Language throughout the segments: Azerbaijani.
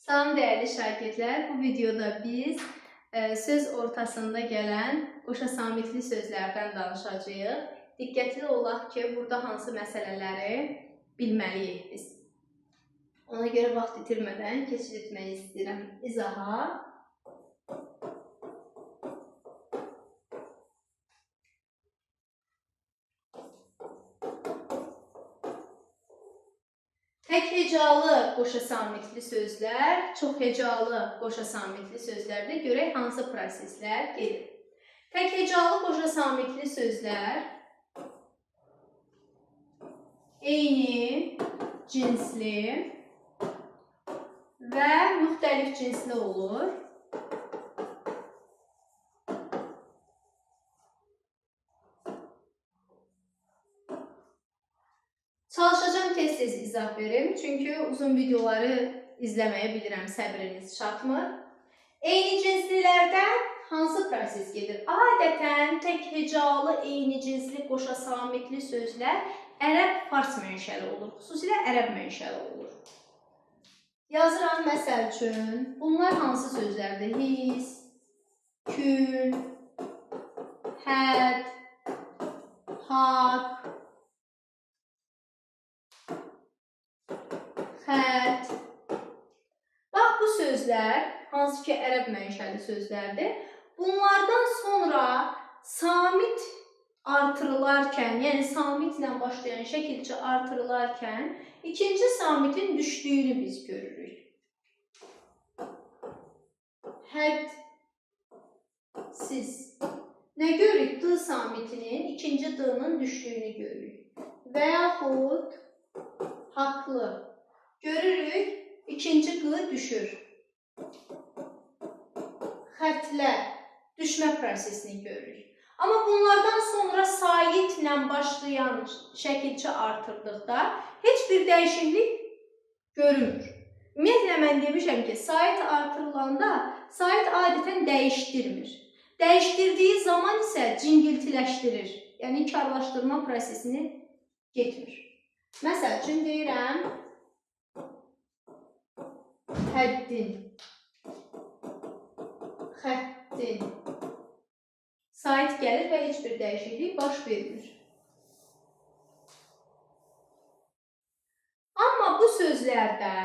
Salam dəyərli şagirdlər, bu videoda biz söz ortasında gələn qoşa samitli sözlərdən danışacağıq. Diqqətli olaq ki, burada hansı məsələləri bilməliyik biz. Ona görə vaxt itirmədən keçid etmək istəyirəm izaha. Tək hecalı qoşa samitli sözlər, çox hecalı qoşa samitli sözlərdə görək hansı proseslər gedir. Tək hecalı qoşa samitli sözlər eyni, cinsli və müxtəlif cinsli olur. Çalışacağım tez-tez izah verim, çünki uzun videoları izləməyə bilirəm, səbriniz çatmır. Eyni cinslilərdə hansı proses gedir? Adətən tək hecalı eyni cinsli qoşa samitli sözlər ərəb-fars mənşəli olur, xüsusilə ərəb mənşəli olur. Yazıram məsəl üçün, bunlar hansı sözlərdir? His, kül, həd, haqq, xət. Bax, bu sözlər, hansı ki ərəb mənşəli sözlərdir. Bunlardan sonra samit artırılarkən, yəni samitlə başlayan şəkilcə artırılarkən, ikinci samitin düşdüyünü biz görürük. Həd, siz. Nə görürük? D samitinin ikinci D-nın düşdüyünü görürük. Və yaxud haqlı. Görürük, ikinci qı düşür. Xətlə, düşmə prosesini görürük. Amma bunlardan sonra saitlə başlayan şəkilçi artırdıqda heç bir dəyişiklik görünmür. Ümumiyyətlə, mən demişəm ki, sait artırılanda sait adətən dəyişdirmir. Dəyişdirdiyi zaman isə cingiltiləşdirir, yəni karlaşdırma prosesini getmir. Məsəl üçün deyirəm, həddin, xəttin. Sait gəlir və heç bir dəyişiklik baş vermir. Amma bu sözlərdə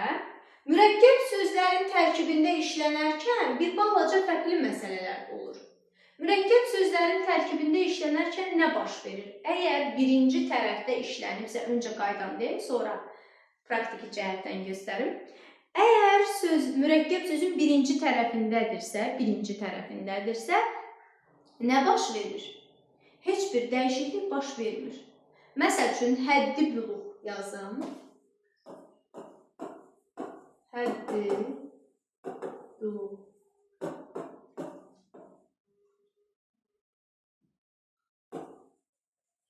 mürəkkəb sözlərin tərkibində işlənərkən bir balaca fərqli məsələlər olur. Mürəkkəb sözlərin tərkibində işlənərkən nə baş verir? Əgər birinci tərəfdə işlənibsə, öncə qaydam deyim, sonra praktiki cəhətdən göstərim. Əgər mürəkkəb sözün birinci tərəfindədirsə, nə baş verir? Heç bir dəyişiklik baş vermir. Məsəl üçün, həddi buluq yazım. Həddi buluq.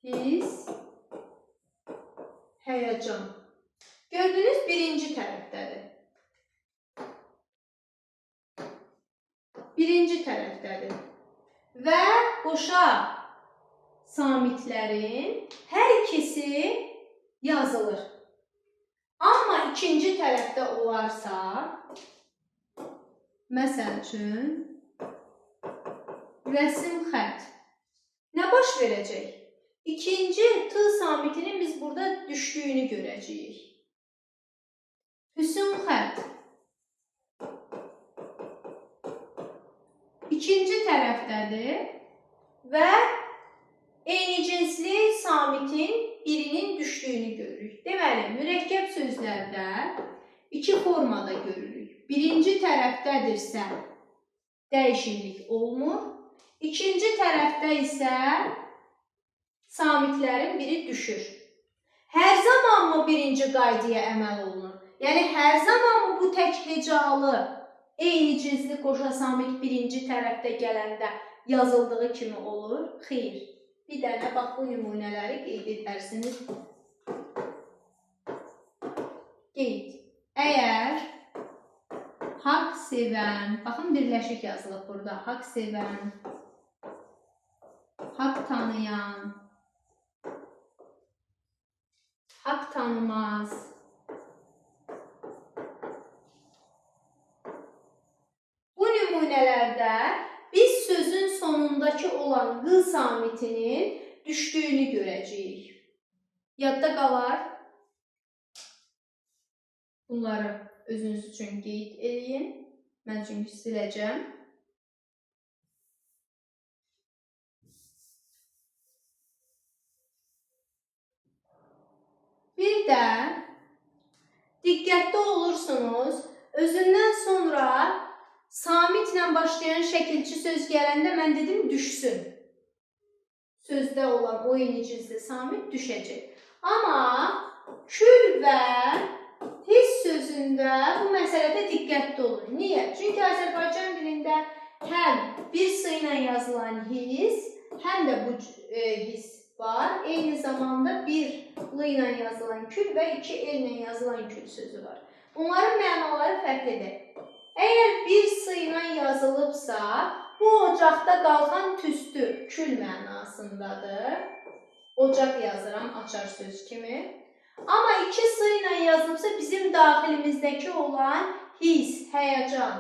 His, həyəcan. Gördünüz, birinci tərəfdədir. Birinci tərəfdədir. Və qoşa samitlərin hər ikisi yazılır. Amma ikinci tərəfdə olarsa, məsəl üçün, rəsm, xət. Nə baş verəcək? İkinci t samitinin biz burada düşdüyünü görəcəyik. Hüsn, xət. İkinci tərəfdədir və eyni cinsli samitin birinin düşdüyünü görürük. Deməli, mürəkkəb sözlərdə iki formada görürük. Birinci tərəfdədirsə dəyişiklik olmur. İkinci tərəfdə isə samitlərin biri düşür. Hər zamanmı birinci qaydaya əməl olunur? Yəni, hər zamanmı bu tək hecalı eyni cinsli qoşa samit birinci tərəfdə gələndə yazıldığı kimi olur? Xeyr. Bir dənə bax, bu nümunələri qeyd edərsiniz. Qeyd. Əgər haqq sevən, baxın, birləşik yazılıb burada. Haqq sevən, haqq tanıyan, haqq tanımaz, olan q samitinin düşdüyünü görəcəyik. Yadda qalar. Bunları özünüz üçün qeyd edin. Mən çünki siləcəm. Bir də diqqətli olursunuz, özündən sonra samitlə başlayan şəkilçi söz gələndə mən dedim düşsün. Sözdə olan o yenicizli samit düşəcək. Amma kül və hiss sözündə bu məsələdə diqqətli olun. Niyə? Çünki Azərbaycan dilində həm bir s ilə yazılan hiss, həm də bu hiss var. Eyni zamanda bir l ilə yazılan kül və 2 l ilə yazılan kül sözü var. Bunların mənaları fərqlidir. Əgər bir s ilə yazılıbsa, bu ocaqda qalxan tüstü kül mənasındadır. Ocaq yazıram açar söz kimi. Amma 2 s ilə yazılıbsa, bizim daxilimizdəki olan hiss, həyəcan.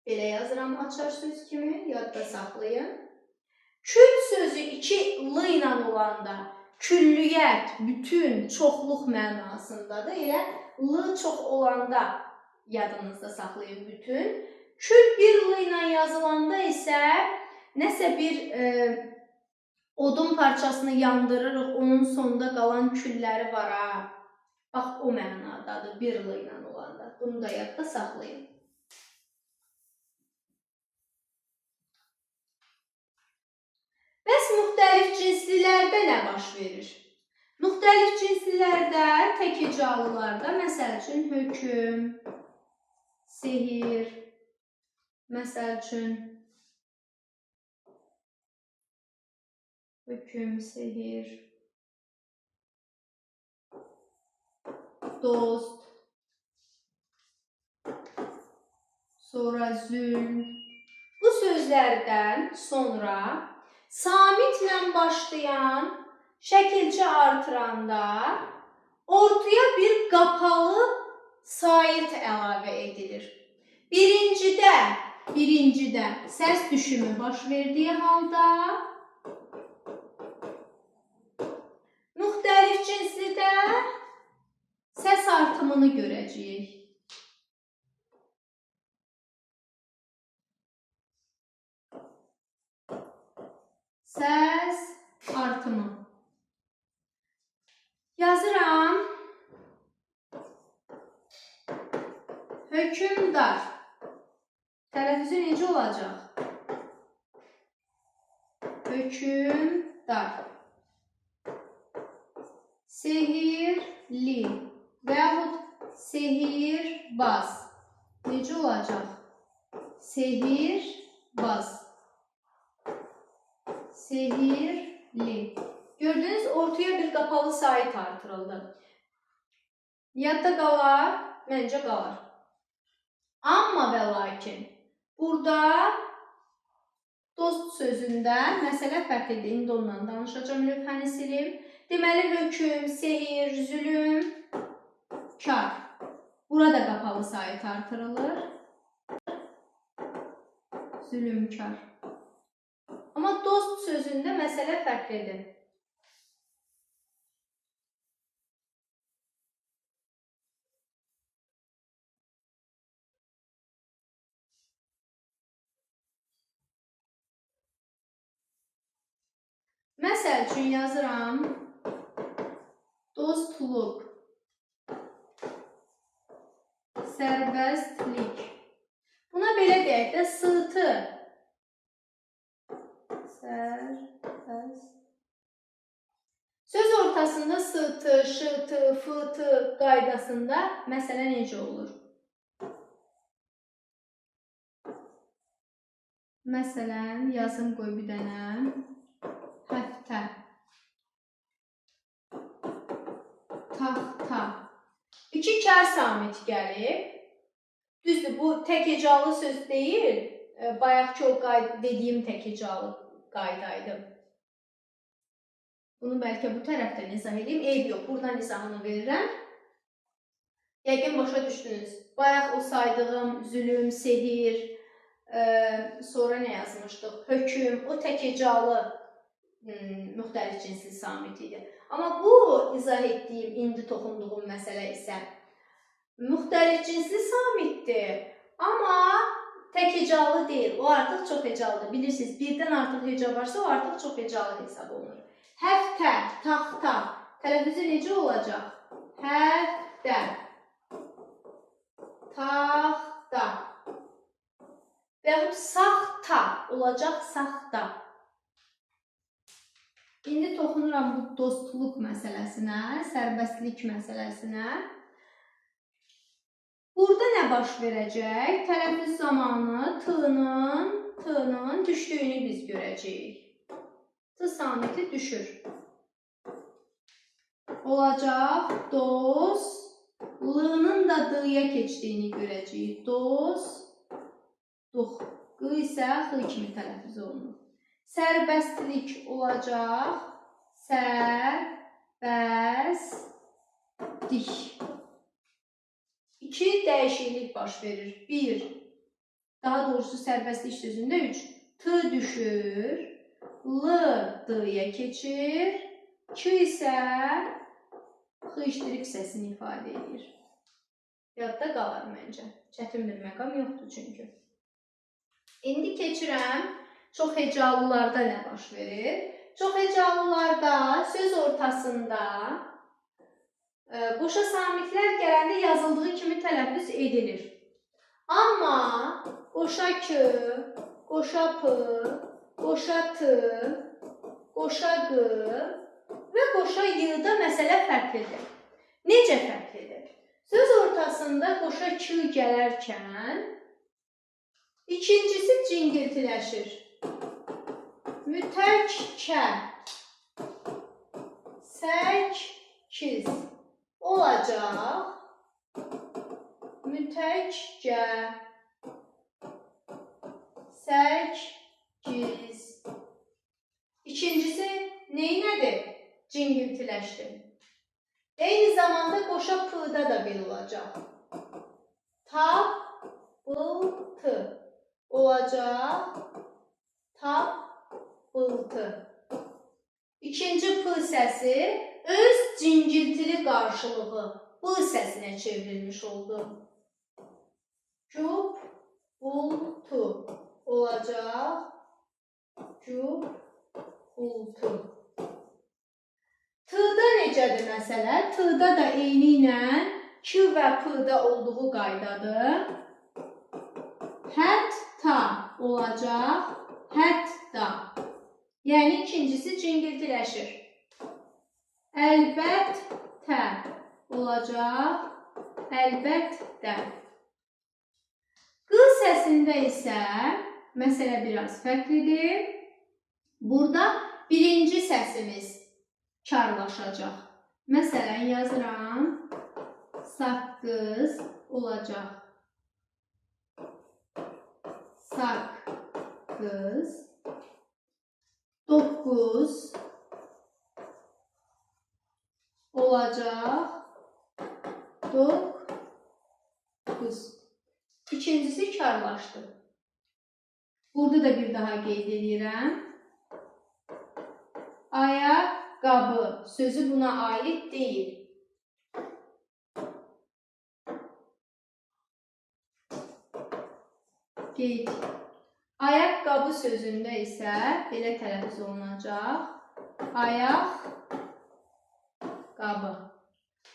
Belə yazıram açar söz kimi, yadda saxlayın. Kül sözü 2 l ilə olanda küllüyət, bütün, çoxluq mənasındadır. Elə l çox olanda yadınızda saxlayın bütün. Kül bir l ilə yazılanda isə nəsə bir odun parçasını yandırırıq, onun sonunda qalan külləri var ha. Bax, o mənadadır bir l ilə olanda. Bunu da yadda saxlayın. Bəs müxtəlif cinslilərdə nə baş verir? Müxtəlif cinslilərdə, təkicalılarda, məsəl üçün hökm, sehir, məsəl üçün hökm, sehir, dost, sonra zülm. Bu sözlərdən sonra samitlə başlayan şəkilçi artıranda ortaya bir qapalı sait əlavə edilir. Birincidə səs düşümü baş verdiyi halda müxtəlif cinslidə səs artımını görəcəyik. Səs artımı. Yazıram. Hökümdar. Tələffüzü necə olacaq? Hökümdar. Sehirli və yaxud sehirbaz. Necə olacaq? Sehirbaz. Sehirli. Gördünüz, ortaya bir qapalı sait artırıldı. Yadda qalar, məncə qalar. Amma və lakin, burada dost sözündə məsələ fərqlidir. İndi ondan danışacağım, lövhəni silim. Deməli, hökm, sehir, zülüm, kar. Burada qapalı sait artırılır. Zülüm, kar. Amma dost sözündə məsələ fərqlidir. Məsəl üçün yazıram. Dostluq. Sərbəstlik. Buna belə deyək də sıtı. Söz ortasında sıtı, şıtı, fıtı qaydasında məsələ necə olur? Məsələn, yazım qoy bir dənə. Həftə. Taxta. 2 kar samiti gəlib. Düzdür, bu təkecalı söz deyil. Bayaqki o dediyim təkecalı qaydaydı. Bunu bəlkə bu tərəfdən izah edeyim. Eyb yox, buradan izahını verirəm. Yəqin başa düşdünüz. Bayaq o saydığım zülüm, sehir, Sonra nə yazmışdıq? Hökm, o təkəcalı müxtəlif cinsli samit idi. Amma bu izah etdiyim, indi toxunduğum məsələ isə müxtəlif cinsli samitdir. Amma təkəcalı deyil, o artıq çox hecalıdır. Bilirsiniz, birdən artıq heca varsa, o artıq çox hecalı hesab olunur. Həftə, taxta. Tələffüzü necə olacaq? Həftə, taxta. Və yaxud saxta olacaq, saxta. İndi toxunuram bu dostluq məsələsinə, sərbəstlik məsələsinə. Burada nə baş verəcək? Tələffüz zamanı t-nın düşdüyünü biz görəcəyik. T samiti düşür. Olacaq l-nın da d-ya keçdiyini görəcəyik. Duq isə x kimi tələffüz olunur. Sərbəstlik olacaq sərbəstlik. İki dəyişiklik baş verir. Bir, daha doğrusu sərbəstlik sözündə 3. T düşür, l d-ya keçir, k isə x-dirik səsini ifadə edir. Yadda qalar məncə. Çətin bir məqam yoxdur çünki. İndi keçirəm, çox hecalılarda nə baş verir? Çox hecalılarda söz ortasında qoşa samitlər gələndə yazıldığı kimi tələffüz edilir. Amma qoşa k, qoşa p, qoşa t, qoşa q və qoşa y-da məsələ fərqlidir. Necə fərqlidir? Söz ortasında qoşa k gələrkən ikincisi cingiltiləşir. Mütəkkə, səkiz olacaq. Mütəkkə, səkiz. İkincisi neynədir? Cingiltiləşdi. Eyni zamanda qoşa p-da da belə olacaq. Ta-bıl-tı olacaq. Ta-bıl-tı. İkinci p səsi öz cingiltili qarşılığı b səsinə çevrilmiş oldu. Cub-bul-tu olacaq. Cub-bul-tu. T-da necədir məsələ? T-da da eyni ilə k və p-da olduğu qaydadır. Hətta olacaq. Hətta. Yəni ikincisi cingiltiləşir. Əlbəttə olacaq. Əlbəttə. Q səsində isə məsələ biraz fərqlidir. Burada birinci səsimiz karlaşacaq. Məsələn, yazıram. Saqqız olacaq. Saqqız. 9 olacaq. 9. İkincisi karlaşdı. Burada da bir daha qeyd edirəm. Ayaqqabı sözü buna aid deyil. Qeyd. Ayaqqabı sözündə isə belə tələffüz olunacaq. Ayaq-qabı.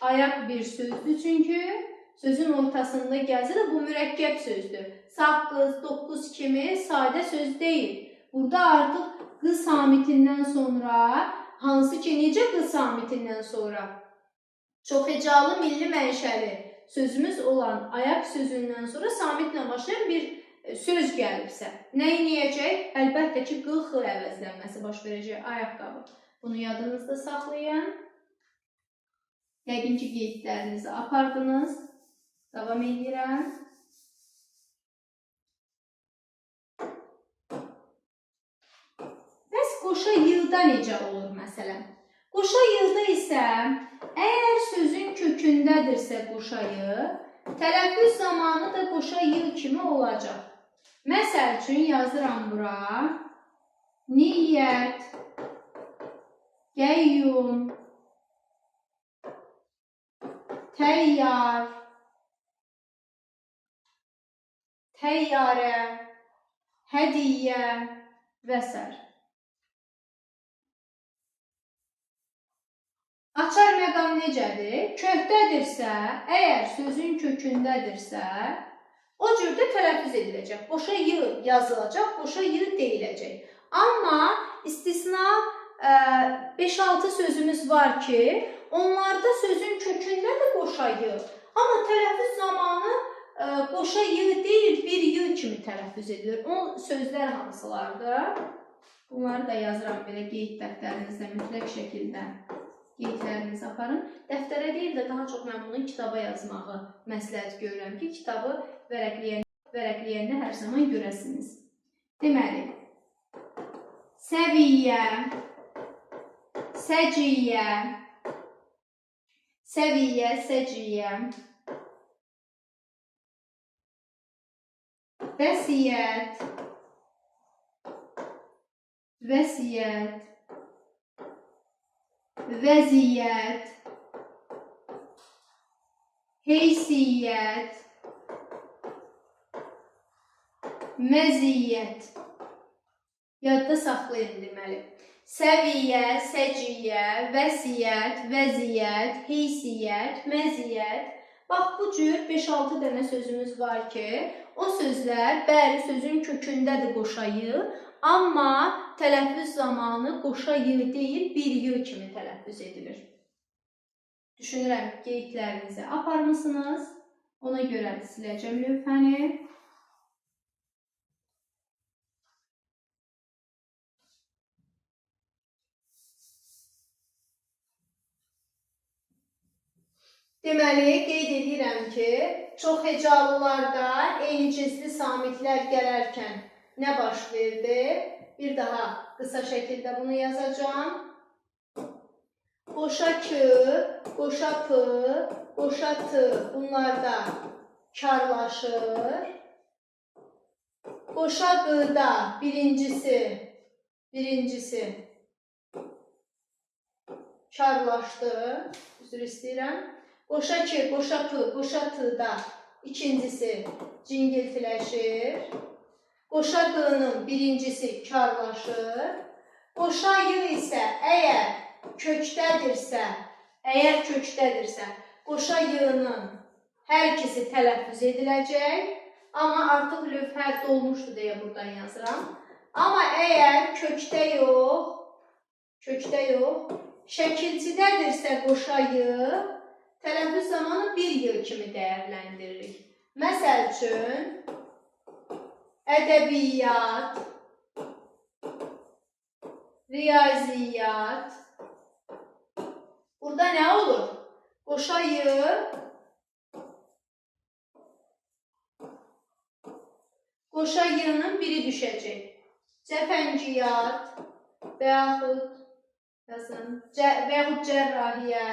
Ayaq bir sözdür çünki sözün ortasında gəzir. Bu mürəkkəb sözdür. Saqqız, 9 kimi sadə söz deyil. Burada artıq q samitindən sonra, hansı ki necə q samitindən sonra çox hecalı milli mənşəli sözümüz olan ayaq sözündən sonra samitlə başlayan bir söz gəlibsə, nə edəcək? Əlbəttə ki, q-x əvəzlənməsi baş verəcək. Ayaqqabı. Bunu yadınızda saxlayın. Yəqin ki, qeydlərinizi apardınız. Davam edirəm. Bəs qoşa y-da necə olur məsələn? Qoşa y-da isə, əgər sözün kökündədirsə qoşa y, tələffüz zamanı da qoşa y kimi olacaq. Məsəl üçün yazıram bura. Niyyət, qəyyum, təyyar, təyyarə, hədiyyə və s. Açar məqam necədir? Köhdədirsə, əgər sözün kökündədirsə, o cürdə tələffüz ediləcək. Boşa y yazılacaq, boşa y deyiləcək. Amma istisna 5-6 sözümüz var ki, onlarda sözün kökündə də boşa y. Amma tələffüz zamanı boşa y deyil, bir y kimi tələffüz edilir. O sözlər hansılardır? Bunları da yazıram belə qeyd dəftərinizdə mütləq şəkildə. Qeydlərinizi aparın. Dəftərə deyil də daha çox mən bunu kitaba yazmağı məsləhət görürəm ki, kitabı vərəqləyəndə hər zaman görəsiniz. Deməli, səviyyə, səciyyə, səviyyə, səciyyə, vəsiyyət, vəsiyyət, vəziyyət, heysiyyət, məziyyət. Yadda saxlayın deməli. Səviyyə, səciyyə, vəsiyyət, vəziyyət, heysiyyət, məziyyət. Bax, bu cür 5-6 dənə sözümüz var ki, o sözlər bəri sözün kökündədir qoşa y, amma tələffüz zamanı qoşa y deyil, bir y kimi tələffüz edilir. Düşünürəm, qeydlərinizi aparmısınız. Ona görə siləcəm lövhəni. Deməli, qeyd edirəm ki, çox hecalılarda eyni cinsli samitlər gələrkən nə baş verdi? Bir daha qısa şəkildə bunu yazacağam. Qoşa k, qoşa p, qoşa t bunlarda karlaşır. Qoşa q'da birincisi karlaşdı. Üzr istəyirəm. Qoşa k, qoşa p, qoşa t'da ikincisi cingiltiləşir. Qoşa q'nın birincisi karlaşır. Qoşa y isə əgər kökdədirsə, qoşa y-nın hər ikisi tələffüz ediləcək. Amma artıq lövhə dolmuşdur deyə buradan yazıram. Amma əgər kökdə yox, şəkilçidədirsə qoşa y, tələffüz zamanı bir y kimi dəyərləndiririk. Məsəl üçün, ədəbiyyat, riyaziyyat. Burada nə olur? Qoşa y, qoşa y-nın biri düşəcək. Cəfəngiyyat və yaxud cərrahiyyə,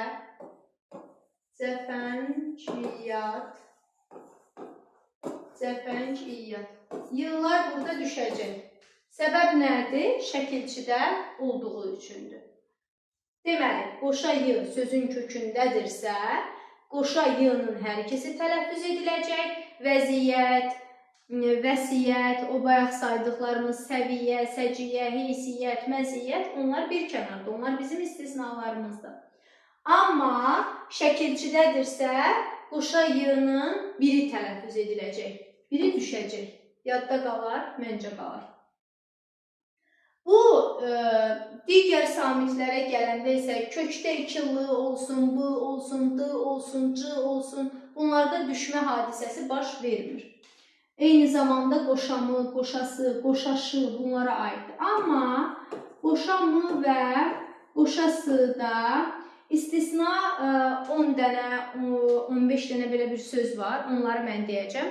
cəfəngiyyat, y-lar burada düşəcək. Səbəb nədir? Şəkilçidə olduğu üçündür. Deməli, qoşa y sözün kökündədirsə, qoşa y-nın hər ikisi tələffüz ediləcək. Vəziyyət, vəsiyyət, o bayaq saydıqlarımız səviyyə, səciyyə, heysiyyət, məziyyət, onlar bir kənarda, onlar bizim istisnalarımızdır. Amma şəkilçidədirsə, qoşa y-nın biri tələffüz ediləcək, biri düşəcək. Yadda qalar, məncə qalar. Bu, digər samitlərə gələndə isə kökdə 2 l olsun, b olsun, d olsun, c olsun, bunlarda düşmə hadisəsi baş vermir. Eyni zamanda qoşa m, qoşası, qoşaşı bunlara aiddir. Amma qoşa m və qoşa s-da istisna 10 dənə, 15 dənə belə bir söz var. Onları mən deyəcəm.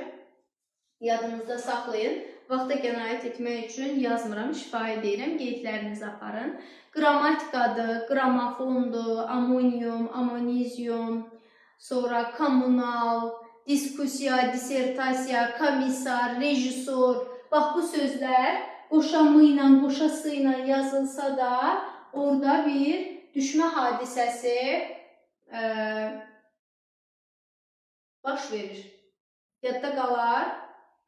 Yadınızda saxlayın. Vaxta qənaət etmək üçün yazmıram, şifahi deyirəm, qeydlərinizi aparın. Qrammatikadır, qramofondur, amonium, amonizyum, sonra kommunal, diskusiya, dissertasiya, komissar, rejissor, Bax, bu sözlər qoşa m ilə, qoşa s ilə yazılsa da, orada bir düşmə hadisəsi baş verir. Yadda qalar.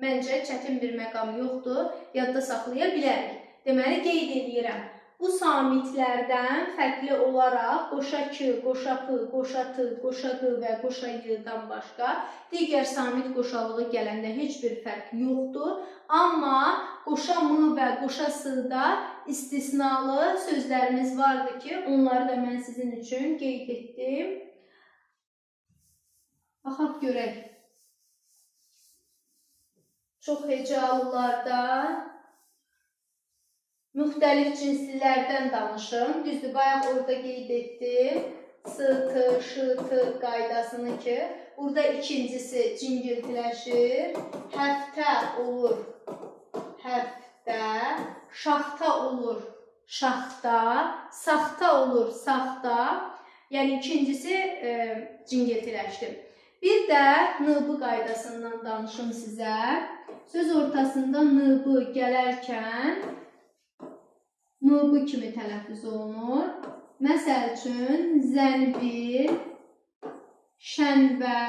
Məncə, çətin bir məqam yoxdur. Yadda saxlaya bilərik. Deməli, qeyd edirəm. Bu samitlərdən fərqli olaraq qoşa k, qoşa p, qoşa t, qoşa q və qoşa y-dan başqa digər samit qoşalığı gələndə heç bir fərq yoxdur. Amma qoşa m və qoşa s-da istisnalı sözlərimiz vardır ki, onları da mən sizin üçün qeyd etdim. Baxaq görək. Çox hecalılarda müxtəlif cinslilərdən danışım. Düzdür, bayaq orada qeyd etdim. S, t, ş, t qaydasını ki, burada ikincisi cingiltiləşir. Həftə olur həftə, şaxta olur şaxta, saxta olur saxta. Yəni ikincisi cingiltiləşdir. Bir də n-b qaydasından danışım sizə. Söz ortasında n-b gələrkən n-b kimi tələffüz olunur. Məsəl üçün, zənbil, şənbə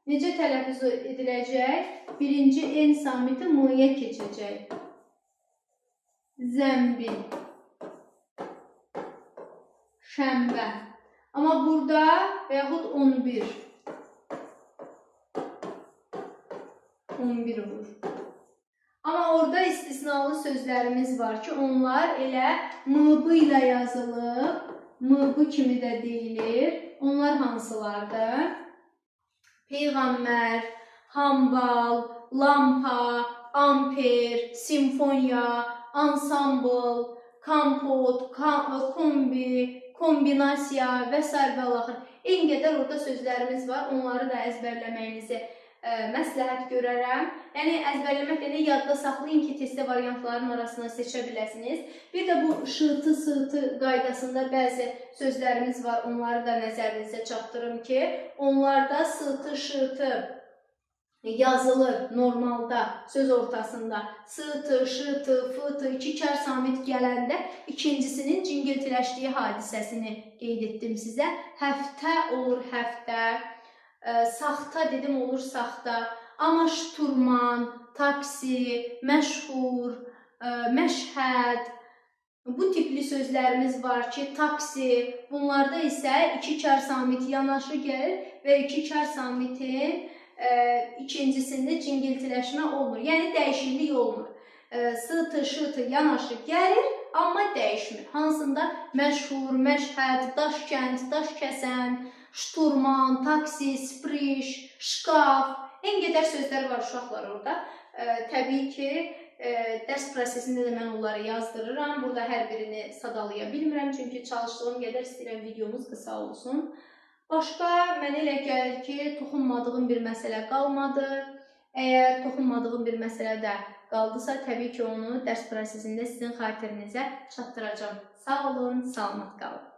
necə tələffüz ediləcək? Birinci n samiti m-yə keçəcək. Zənbil, şənbə. Amma burada və yaxud 11 olur. Amma orada istisnalı sözlərimiz var ki, onlar elə m-b ilə yazılıb, m-b kimi də deyilir. Onlar hansılardır? Peyğəmbər, hambal, lampa, amper, simfoniya, ansambl, kompot, kombi, kombinasiya və s. və axır. Eyni qədər orada sözlərimiz var. Onları da əzbərləməyinizi məsləhət görərəm. Yəni, əzbərləmək də yadda saxlayın ki, testdə variantların arasında seçə biləsiniz. Bir də bu ş-t, s-t qaydasında bəzi sözlərimiz var. Onları da nəzərinizə çatdırım ki, onlarda s-t, ş-t yazılır normalda söz ortasında. S-t, ş-t, f-t iki kər samit gələndə ikincisinin cingiltiləşdiyi hadisəsini qeyd etdim sizə. Həftə olur həftə. Saxta dedim olur saxta. Amma şturman, taksi, məşhur, məşhəd, bu tipli sözlərimiz var ki, taksi. Bunlarda isə iki kər samit yanaşı gəlir və iki kər samitin ikincisində cingiltiləşmə olmur. Yəni, dəyişiklik olmur. S-t, ş-t yanaşı gəlir, amma dəyişmir. Hansında məşhur, məşhəd, daşkənd, daşkəsən, şturman, taksi, spriş, şkaf, en qədər sözlər var uşaqlar orada. Təbii ki, dərs prosesində də mən onları yazdırıram. Burada hər birini sadalaya bilmirəm, çünki çalışdığım qədər istəyirəm videomuz qısa olsun. Başqa, mənə elə gəlir ki, toxunmadığım bir məsələ qalmadı. Əgər toxunmadığım bir məsələ də qaldısa, təbii ki, onu dərs prosesində sizin xatirinizə çatdıracağım. Sağ olun, salamat qalın.